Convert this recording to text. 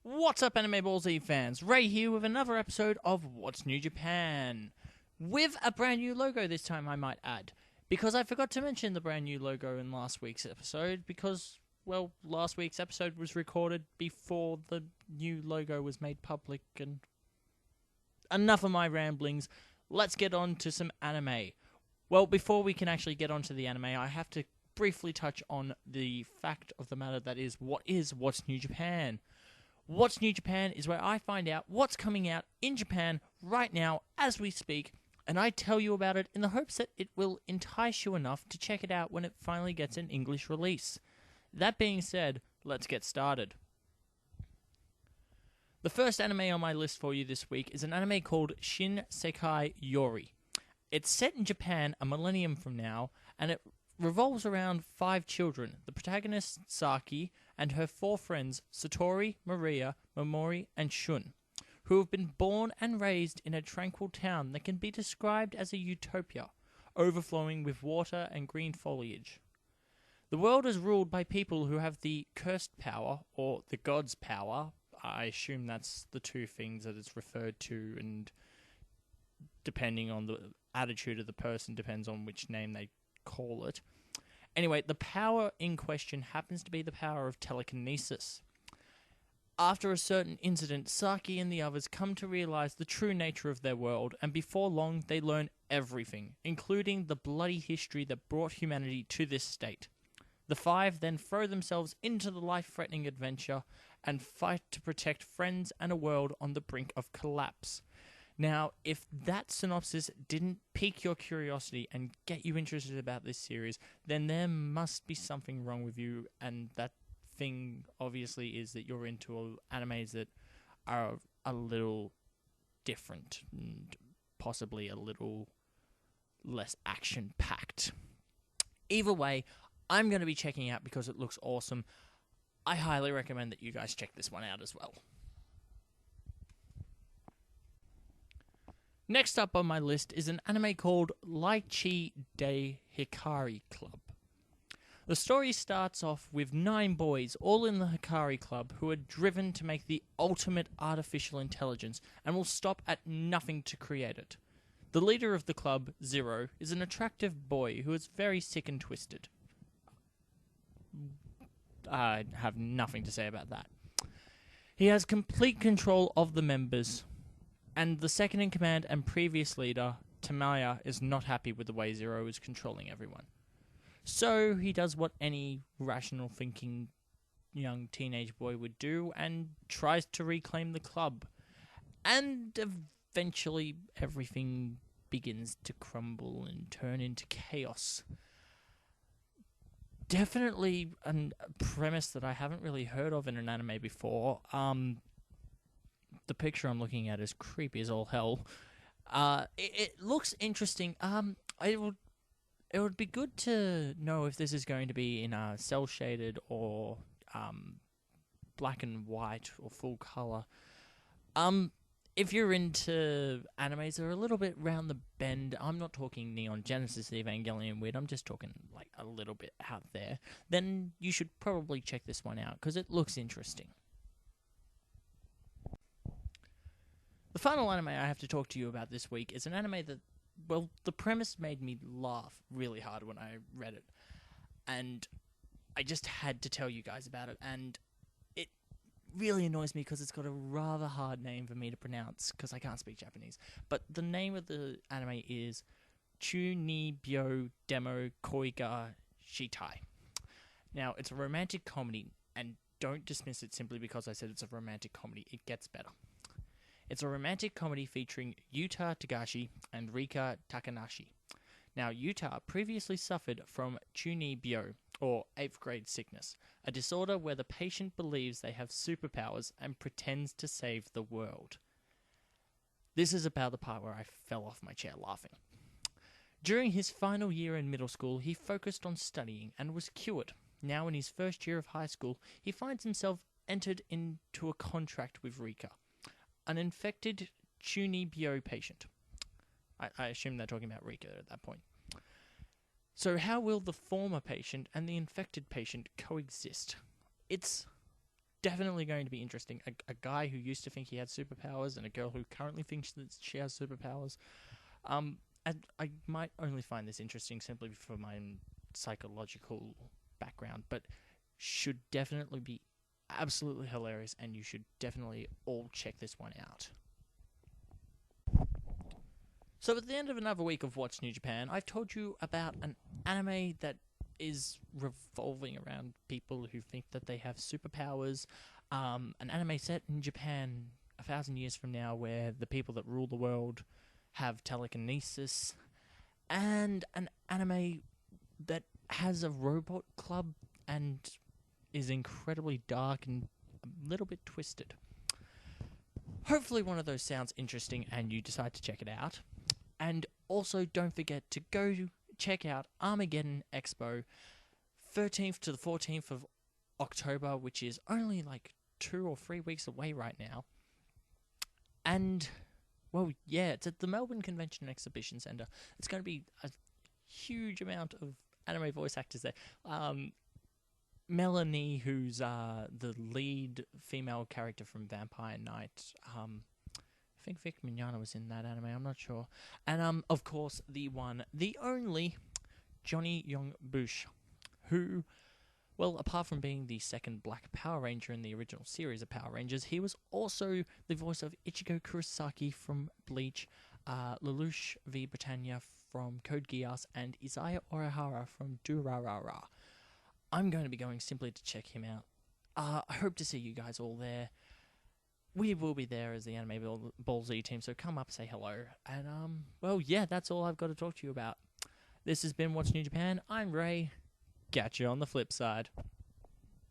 What's up, AnimeBallZ fans? Ray here with another episode of What's New Japan. With a brand new logo this time, I might add. Because I forgot to mention the brand new logo in last week's episode, because, well, last week's episode was recorded before the new logo was made public, and enough of my ramblings. Let's get on to some anime. Well, before we can actually get on to the anime, I have to briefly touch on the fact of the matter that is What's New Japan. What's New Japan is where I find out what's coming out in Japan right now as we speak, and I tell you about it in the hopes that it will entice you enough to check it out when it finally gets an English release. That being said, let's get started. The first anime on my list for you this week is an anime called Shin, Sekai, Yori. It's set in Japan a millennium from now, and it revolves around 5 children, the protagonist Saki and her 4 friends Satori, Maria, Momori and Shun, who have been born and raised in a tranquil town that can be described as a utopia, overflowing with water and green foliage. The world is ruled by people who have the cursed power, or the god's power. I assume that's the two things that it's referred to, and depending on the attitude of the person, depends on which name they call it. Anyway, the power in question happens to be the power of telekinesis. After a certain incident, Saki and the others come to realize the true nature of their world, and before long they learn everything, including the bloody history that brought humanity to this state. The 5 then throw themselves into the life-threatening adventure and fight to protect friends and a world on the brink of collapse. Now, if that synopsis didn't pique your curiosity and get you interested about this series, then there must be something wrong with you, and that thing, obviously, is that you're into animes that are a little different, and possibly a little less action-packed. Either way, I'm going to be checking out because it looks awesome. I highly recommend that you guys check this one out as well. Next up on my list is an anime called Lychee de Hikari Club. The story starts off with 9 boys, all in the Hikari Club, who are driven to make the ultimate artificial intelligence and will stop at nothing to create it. The leader of the club, Zero, is an attractive boy who is very sick and twisted. I have nothing to say about that. He has complete control of the members, and the second in command and previous leader, Tamaya, is not happy with the way Zero is controlling everyone. So he does what any rational thinking young teenage boy would do and tries to reclaim the club. And eventually everything begins to crumble and turn into chaos. Definitely a premise that I haven't really heard of in an anime before. The picture I'm looking at is creepy as all hell. It looks interesting. It would be good to know if this is going to be in cell shaded or black and white or full color. If you're into animes that are a little bit round the bend, I'm not talking Neon Genesis Evangelion weird, I'm just talking like a little bit out there, then you should probably check this one out because it looks interesting. The final anime I have to talk to you about this week is an anime that, well, the premise made me laugh really hard when I read it. And I just had to tell you guys about it. And it really annoys me because it's got a rather hard name for me to pronounce because I can't speak Japanese. But the name of the anime is Chuunibyou Demo Koiga Shitai. Now, it's a romantic comedy, and don't dismiss it simply because I said it's a romantic comedy. It gets better. It's a romantic comedy featuring Yuta Tagashi and Rika Takanashi. Now, Yuta previously suffered from Chuunibyou, or 8th grade sickness, a disorder where the patient believes they have superpowers and pretends to save the world. This is about the part where I fell off my chair laughing. During his final year in middle school, he focused on studying and was cured. Now in his first year of high school, he finds himself entered into a contract with Rika, an infected Chuunibyou patient. I assume they're talking about Rika at that point. So how will the former patient and the infected patient coexist? It's definitely going to be interesting. A guy who used to think he had superpowers and a girl who currently thinks that she has superpowers. And I might only find this interesting simply for my psychological background, but should definitely be absolutely hilarious, and you should definitely all check this one out. So at the end of another week of What's New Japan, I've told you about an anime that is revolving around people who think that they have superpowers. An anime set in Japan 1,000 years from now, where the people that rule the world have telekinesis, and an anime that has a robot club and is incredibly dark and a little bit twisted. Hopefully one of those sounds interesting and you decide to check it out. And also don't forget to go check out Armageddon Expo, 13th to the 14th of October, which is only like 2 or 3 weeks away right now. And, well, yeah, it's at the Melbourne Convention and Exhibition Centre. It's going to be a huge amount of anime voice actors there. Melanie, who's the lead female character from Vampire Knight. I think Vic Mignogna was in that anime, I'm not sure. And, of course, the one, the only, Johnny Young Bush, who, well, apart from being the second Black Power Ranger in the original series of Power Rangers, he was also the voice of Ichigo Kurosaki from Bleach, Lelouch v. Britannia from Code Geass, and Isaiah Orihara from Durarara. I'm going to be going simply to check him out. I hope to see you guys all there. We will be there as the AnimeBallZ team, so come up, say hello. And, well, yeah, that's all I've got to talk to you about. This has been What's New Japan. I'm Ray. Catch you on the flip side.